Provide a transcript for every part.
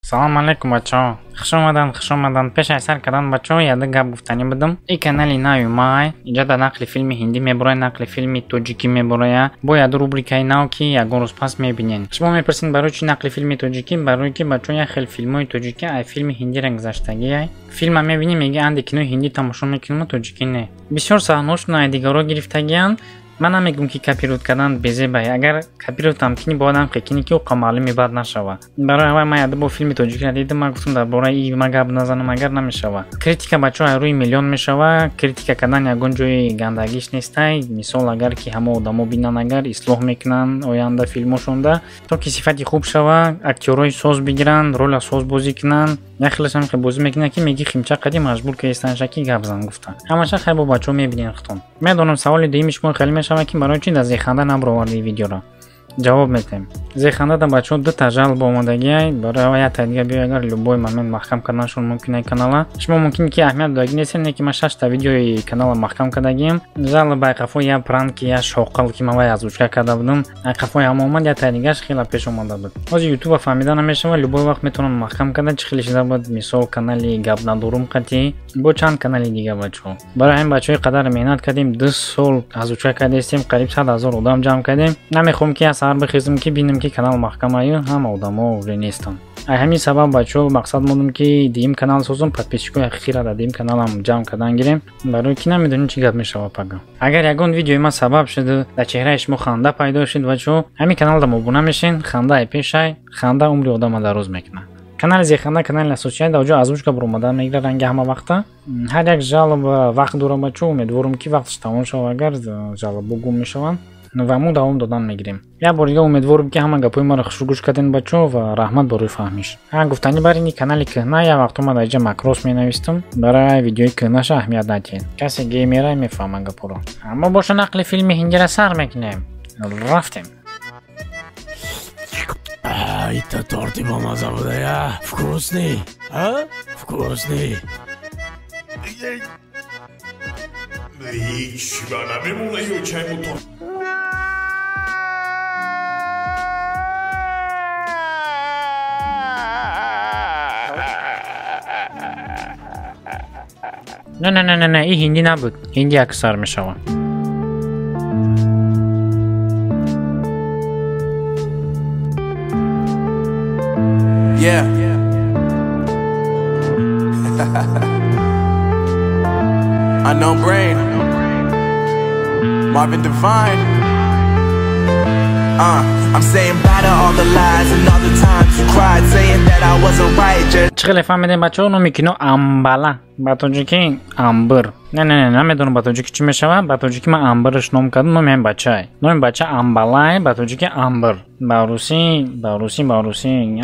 Салом алейкум бачаҳо. Хуш омадан. Пеш аз сар кардан бачаҳо яда гап гуфтанӣ будам. Ин канали нави май иҷода нақли филми ҳиндӣ мебарояд, нақли филми тоҷикӣ мебарояд. Бо яду рубрикаи нав ки ягон рӯз пас мебинен. Шумо мепурсед барои чӣ нақли филми тоҷикӣ? Барои ки бачаҳо як хел филмои тоҷикӣ ай филми ҳиндира гузаштагӣ филма мебинӣ меги анди кинои ҳиндӣ тамошо мекунем, тоҷикӣ не. Бисёр саҳнош дигаро гирифтагиянд. Ман намегум ки копирот кардан безебай. Агар копирот ҳам кини бо одам қекини ки уқа маълуми бад нашава. Барои ҳава ман яда бо филми тоҷикӣ дидам, ман гуфтам дар бораи ин ма гап назанам, агар намешава. Критика бачаҳо рӯи миллион мешава. Критика кардан ягон ҷои гандагиш нестай. Мисол агар ки ҳама одамо бинан, агар ислоҳ мекунанд оянда филмошонда, то ки сифати хуб шава, актёрои соз бигиранд, роля соз бозӣ кунанд. Як хелашам ки бозӣ мекунад ки меги химча қади маҷбур кистанша ки гап зан гуфта. Ҳамаша хай бо бачаҳо мебинен хутон. Медонам саволи дуюми шумо хеле мешава ки барои чӣ дар зеханда наброварди видеоро. Ҷавоб медиҳем. Зеханда да бачаҳо ду та жалб омадагӣ барои ҳава як тайдига биё, агар любой момент маҳкам карданашон мумкин канала. Шумо мумкин ки аҳамият додагӣ нестед, не ки ман 6 та видеои канала маҳкам кардагием. Жалб айқафо я пранк я шоқал ки ман вай озвучка карда будам. Айқафо ҳама омад, як тайдигаш хела пеш омада буд. Ҳозир ютуба фаҳмида намешава, любой вақт метавонам маҳкам карда чӣ хеле чиза буд. Мисол канали гап надорум қатӣ бо чанд канали дига бачаҳо. Барои ҳамин бачаҳои қадар меҳнат кардем, 2 сол озвучка кардем, қариб 100 000 одам ҷамъ кардем. Намехоҳам ки аз сар бихезам ки бинем ки канал маҳкам аю, ҳама одамо уже нестанд. Ай ҳамин сабаб бачаҳо мақсад модам ки дим канал созам, подписчикои ҳақиқира дар дим каналам ҷамъ кардан гирем, барои ки намедонем чӣ гап мешава пага. Агар ягон видеои ман сабаб шуд дар чеҳраи шумо ханда пайдо шуд бачаҳо, ҳамин каналдам обуна мешин, ханда ай пешай, ханда умри одама дароз мекунад. Канали Зеханда канали асосия дар ҷо озвучка буромада мегира ранги ҳама вақта. Ҳар як жалоб вақт дора бачаҳо, умедворам ки вақташ тамом шава, агар жалобо гум мешаванд ва мо давом додан мегирем. Як бор дига умедворам ки ҳама гапои маро хушрӯ гӯш кардем бачаҳо ва раҳмат барои фаҳмиш. Гуфтани бар ини канали кӯҳна як вақтҳо ман дар инҷа макрос менавистам, барои видеои кӯҳнаша аҳамият надиҳед. Касе геймера мефаҳма гапоро. Аммо боша нақли филми ҳиндира сар мекунем. Рафтем. Это торты бомаза буда, я. Вкусный. А? Вкусный. Не, и ҳиндӣ набуд. Ҳиндӣ аксар мешава. Yeah. Unknown Brain. Marvin Devine. I'm saying bye to all the lies and all the times you cried, saying that I wasn't right. Чӣ хеле фаҳмидем бачаҳо? Номи кино Амбала. Ба тоҷикӣ Амбир. Не, намедонам ба тоҷикӣ чӣ мешава. Ба тоҷикӣ ман Амбирш ном кардам, номи ҳамин бачаи. Номи бача Амбалай, ба тоҷикӣ Амбир. Ба русӣ.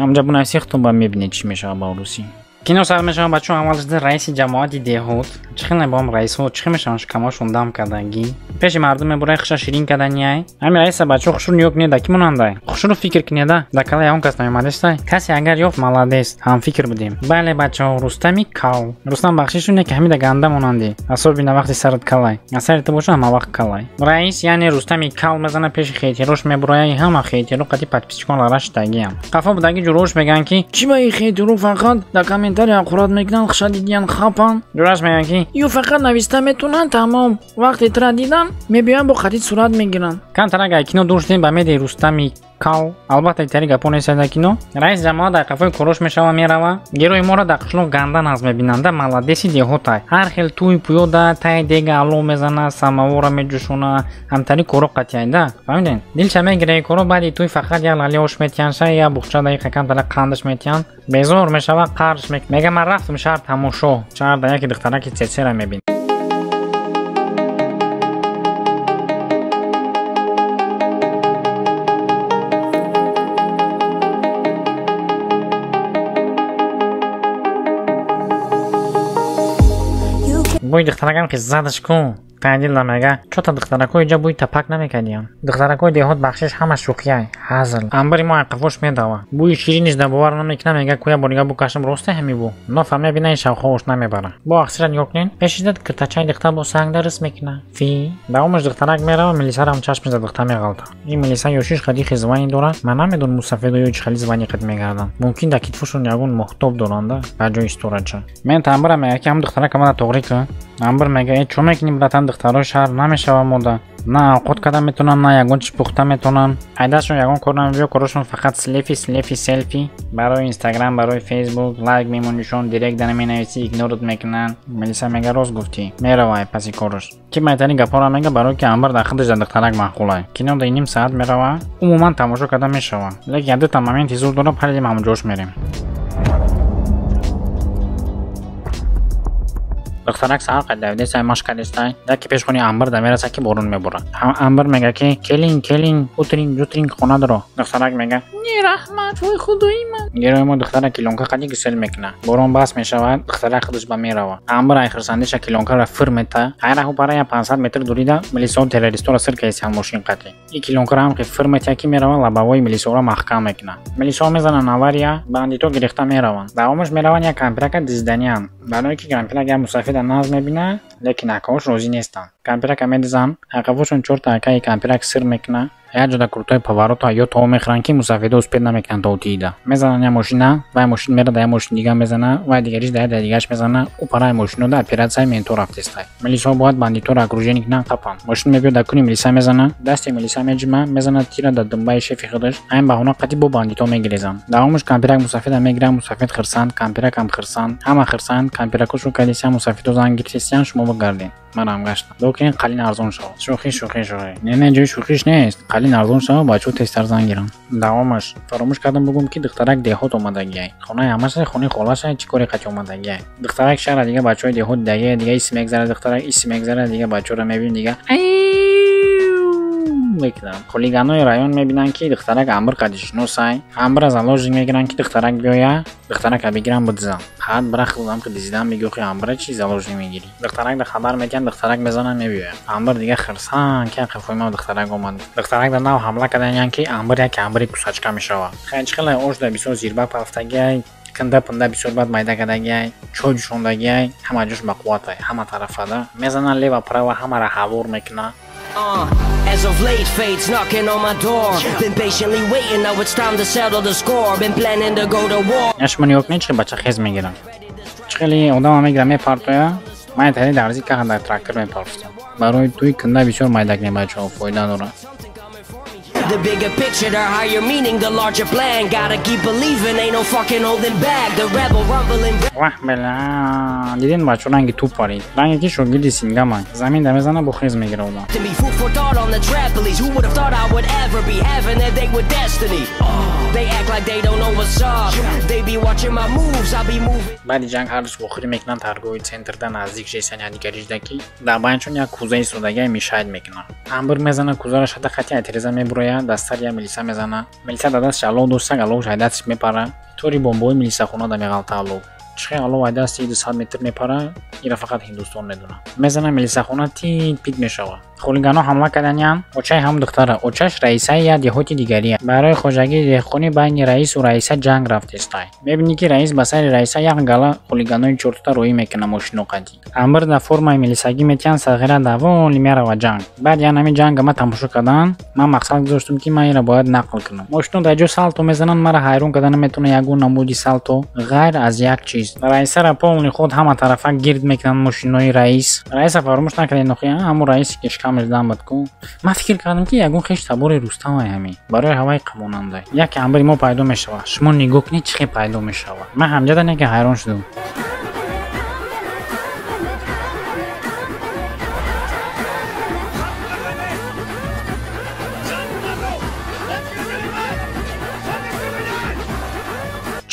Амҷа бунависи худтон ба мебинед чӣ мешава ба русӣ. Кино сар мешава бачаҳо аввал шуда раиси ҷамоати деҳот. Чӣ хеле бо ҳам раисҳо чӣ хеле мешаванд шикамашон дам кардагӣ. Пеши мардум мебурай хиша ширин кардания. Ҳамин раиса бачаҳо хушрӯ ниёг неда ки монандай. Хушрӯ фикр кунеда. Дар кала ягон кас намеомадестай. Касе агар ёфт маладес, ҳам фикр будем. Бале бачаҳо, Рустами кал. Рустам Бахшишуне ки ҳамида ганда монанди. Асоб бина вақти сарат калай. Асари ту боша ҳама вақт калай. Раис яъне Рустами кал мезана пеши хейтирош мебурай, ҳама хейтиро қати подписчиконлара шудагиам. Қафо будаги ҷурош меган ки чӣ ба ин хейтиро фақат дар комментария ақурат мекунанд, хиша дидиян хапан. Ҷураш меган ки ё фақат нависта метунанд, тамом. Вақти тра дидан мебиёянд бо қатид сурат мегиранд. Камтар агар кино доштем ба меди Рустами кал. Албатта итари гапо неста дар кино. Раис ҷамоат дар қафои корош мешава мерава. Герои моро дар қишлоқ ганда наз мебинанда, маладеси деҳотай. Ҳар хел туи пӯёда тай дега алло мезана, самавора меҷӯшона, ҳамтари коро қатъиайда. Фаҳмиден? Дилша мегира коро баъди туи фақат як лали ош метиянша, я бухча дақиқа камтара қандаш метиянд. Безор мешава, қарш мега ман рафтам шаҳр тамошо. Шаҳр дар яке духтараки цецера мебин. Бой духтарагам ки задаш ку. تعدیل مگه چطور تا دخترکای اینجا بوی تپک نمیکنیم دخترکای دهات بخشش همه شوخیه هزل انبری ما عقفوش میداوا بوی شیرینش در باور نمیکنه میگه کویا بونگا بوکاشم راسته همی بو نفهمه بینه شو خوش نمیبره با اکثرا یوکنین پیشیدت کرتاچای دختر با سنگ درس میکنه فی داومش دخترک میره ملیسا هم چشم زد دختر میغلطه این ملیسا یوشیش خدی خزوانی دوره من نمیدون مسافر و یوش خلی زبانی قد میگردن ممکن دا کتفشون یگون مختوب دورانده بجای استورچه من تعبیرم میگه که هم دخترک ما توغری که انبر میگه چون میکنیم براتن دخترها شهر نمیشه و مودا نه خود کدام میتونن نه یگون چی پخته میتونن ایدهشون یگون کردن ویدیو کارشون فقط سلفی برای اینستاگرام برای فیسبوک لایک میمونیشون دایرکت دنمی نویسی ایگنورت میکنن ملیسا میگه راست گفتی میره وای پسی کارش کی میتونی گپارا میگه برای که انبر داخلش دخترک معقوله کینو دا نیم ساعت میره و عموما تماشا کردن میشه لیکن یاد تمامی تیزور داره پلی ما جوش میریم دخترک سال قد دویده سای ماش کردستای دکی پیش خونی انبر دمیره سکی بارون میبره انبر میگه که کلین اوترین خونه درو دخترک میگه نی رحمت وای خدای من گیروی ما دخترک کلونکا قدی گسل میکنه بارون باس میشود دخترک خودش با میره انبر آخر سندش کلونکا را فرمته هر هو برای 500 متر دوریده ملیسا تروریستو را سر کیسان ماشین قطعی این کلونکا هم که فرمته کی میره لباوی ملیسا را محکم میکنه ملیسا میزنن نواریا باندیتو گرفته میروان داومش میروان یا کمپرک دیزدنیان برای که کمپرک مسافر ناز میبینه لیکن اکاوش روزی نیستن کمپرک میدزن اکاوشون چورت اکای کمپرک سر میکنه یا جدا کرتای پواروتا یا تو میخرن که مسافر اسپید نمیکنن تو تیدا میزنن یا ماشینا و ماشین میره در ماشین دیگه میزنه و دیگریش در دیگهش میزنه او پرای ماشینو در اپراتسای منتور رفتستای ملیسا باید باندیتو را اگروژنیک نه تپان ماشین میبیو دکنی ملیسا میزنه دست ملیسا میجمه میزنه تیرا در دنبای شفی خودش این بهونه قتی بو باندیتو میگریزن داومش کمپرک مسافر میگیرن مسافر خرسان کمپرک هم خرسان همه خرسان کمپرکشو کلیسا مسافر زنگ کریستیان شما بگردین من هم گشتم دوکین قلین ارزون شو شوخی نه جای شوخیش نیست قلین ارزون شو بچو تستر زنگیرم داوامش فراموش کردم بگم که دخترک دهات اومدگی خونه همش خونه خلاص چی کاری قچ اومدگی دخترک شهر دیگه بچهای دهات دیگه اسم میگذره دخترک اسم میگذره دیگه بچو رو میبینن دیگه میکنن خلیگانای رایون میبینن که دخترک انبر قدیش نوسای انبر از الاج میگیرن که دخترک بیایا دخترک بگیرن بدزن حد برای خودم که دیدم میگه که انبر چیز الاج میگیری دخترک خبر میگن دخترک میزنن میبیه انبر دیگه خرسان که خفای ما دخترک اومد دخترک در نو حمله کردن که انبر یک انبری کوساچکا میشه خیلی اوج در بیسو زیربا پافتگی کنده پنده بیسور بعد مایده کدگی چوج شوندگی همه جوش بقوته همه طرفه ده میزنن لیو پرا و همه را حوور میکنه As of late, fate's knocking on my door. Been patiently waiting, now it's time to settle the score. Been planning to go to war. نشمن یوکنی چه بچه خیز میگیرن چخیلی آدم میگیرن میپارتویا من تری درزی که در تراکتور میپارفتم برای توی کنده بیشور مایدک نمیشه و فایده داره The bigger picture, the higher meaning, the larger plan. Gotta keep believing, ain't no fucking holding back. The rebel rumbling. واه بلا دیدین بچه رنگی توپ پارید رنگی که شوگیدی سینگه من زمین دمیزنه با خیز میگیره اونا To be food for thought on the trapeze. Who would have thought I would ever be having a day with destiny? They act like they don't know what's up. They be watching my moves, I be moving. بعدی جنگ هرش بخوری میکنن ترگوی سنتر ده نزدیک شیسن یا دیگریش دکی در باینچون یا کوزه سوداگی میشاید میکنن انبر میزنه کوزه را شده خطی اعتراضه میبروید دستر یا ملیسا میزنه ملیسا دادست شلو دوسته گلو شایدتش میپره توری بمبوی ملیسا خونه دا میغلطه الو چخی الو وایده است 200 متر میپره ایره فقط هندوستان میدونه میزنه ملیسا خونه تیت پیت میشوه خلیگانو حمله کردن اوچای هم دختره اوچاش رئیسه یا دهوتی دیگریه برای خوشگی دهخونی بین رئیس و رئیسه جنگ رفته است میبینی که رئیس با سر رئیسه یک گله خلیگانوی چرتا روی میکنه ماشینو قدی انبر در فرمای ملیساگی میتیان صغیره دوون میره و جنگ بعد یعنی همین جنگ ما تماشا کردن من مقصد گذاشتم که من اینو باید نقل کنم ماشینو در جو سالتو میزنن مرا حیرون کردن میتونه یگون نمودی سالتو غیر از یک چیز رئیس را پول خود همه طرفا گرد میکنن ماشینوی رئیس فراموش نکنه نخی همون رئیس که کامل دام بدکو ما فکر کردم که یگون خیش تبور روستا همی برای هوای قموننده یک انبری ما پیدا میشه شما نگاه کنید چه پیدا میشه من همجدا نه که حیران شدم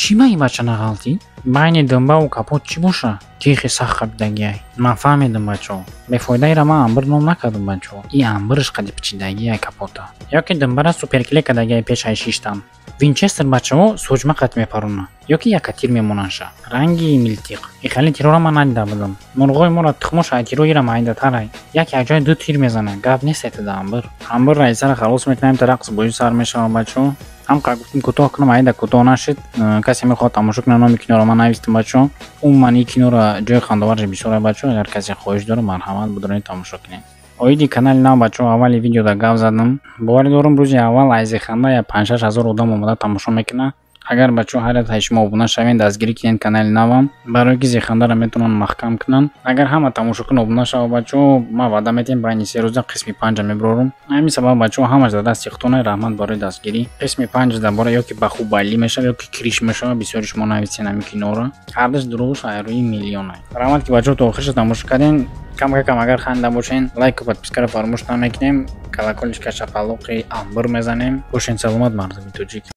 چی مایی بچه نغلطی؟ بین دنبه و کپوت چی باشه؟ تیخی سخت خبیدگی های من فهمیدم بچه به فایده را من انبر نام نکردم بچه این انبرش قدی پچیدگی های کپوتا یا که دنبه را سوپر کلیک کدگی پیش های شیشتم وینچستر بچه ها سوجمه قد میپرونه یا که یک تیر میموننشه رنگی میلتیق ای خیلی تیرو را من ندیده بودم مرغای ما را تخموش های تیروی را معیده تر یک جای دو تیر میزنه گپ نیست ده انبر رئیسه را خلاص میکنیم تا رقص بوی سر میشه بچه هم که گفتیم کوتاه کنم عیده کوتاه نشد کسی میخواد تماشا کنه نام کینو را من نویستم بچه اون من این کینو را جای خندوار بسیاره بچه اگر کسی خواهش داره مرحمت بدونید تماشا کنید اویدی کانال نام بچه اولی ویدیو دا گاو زدم باور دارم روزی اول از خنده یا 5-6 هزار آدم اومده تماشا میکنه اگر بچه هر تا شما ابونه شوین دستگیری کنین کانال نوام برای که زخنده را میتونن محکم کنن اگر همه تماشا کنن ابونه شو بچه ما وعده میتیم بین 3 روز قسم 5 میبرم همین سبب بچه همش داده سیختونه رحمت برای دستگیری قسم 5 درباره یا که بخو بالی میشه یا که کریش میشه بسیار شما نویسین همین کینورا هردش دروش ایروی میلیون رحمت که بچه تو آخرش تماشا کردین کم اگر خنده باشین لایک و پادپیسکر فراموش نکنیم کلاکولش کشافالوقی انبر میزنیم باشین سلامت مردم توجیک